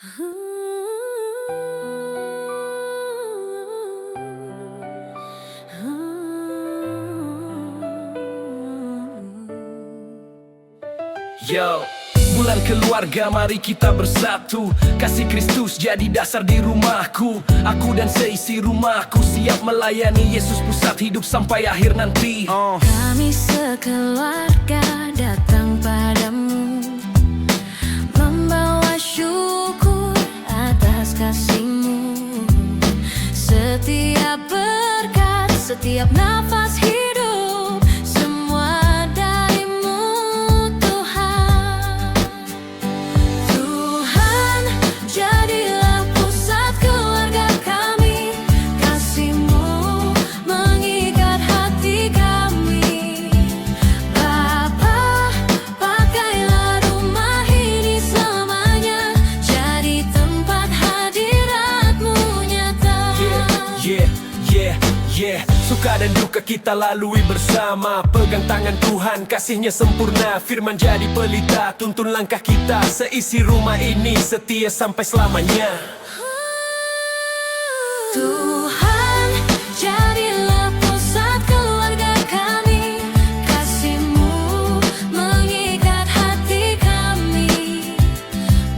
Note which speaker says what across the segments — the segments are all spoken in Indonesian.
Speaker 1: Yo, bulan keluarga, mari kita bersatu. Kasih Kristus jadi dasar di rumahku. Aku dan seisi rumahku siap melayani Yesus pusat hidup sampai akhir nanti.
Speaker 2: Kami sekeluarga datang padamu, membawa syukur atas kasih-Mu. Setiap berkat, setiap nafas hidup, semua dari-Mu Tuhan. Tuhan, jadilah pusat keluarga kami. Kasih-Mu mengikat hati kami. Bapa, pakailah rumah ini selamanya jadi tempat hadirat-Mu nyata.
Speaker 1: Yeah, suka dan duka kita lalui bersama. Pegang tangan Tuhan, kasih-Nya sempurna. Firman jadi pelita, tuntun langkah kita. Seisi rumah ini setia sampai selamanya.
Speaker 2: Tuhan, jadilah pusat keluarga kami. Kasih-Mu mengikat hati kami.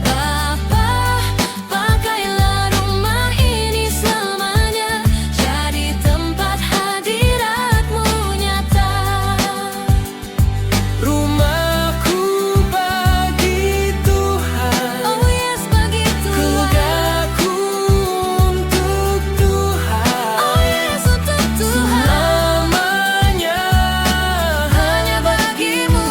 Speaker 2: Bapa, pakailah rumah ini selamanya jadi tempat hadirat-Mu nyata.
Speaker 1: Rumahku bagi Tuhan,
Speaker 2: Oh yes, bagi Tuhan.
Speaker 1: keluargaku untuk Tuhan.
Speaker 2: Oh yes, untuk Tuhan.
Speaker 1: Selamanya
Speaker 2: Hanya bagi-Mu.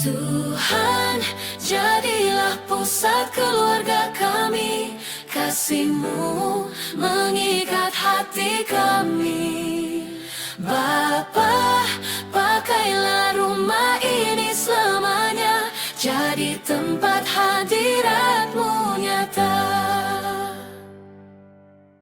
Speaker 2: Tuhan, jadilah pusat keluarga kami. Kasih-Mu mengikat hati kami. Bapa, pakailah rumah ini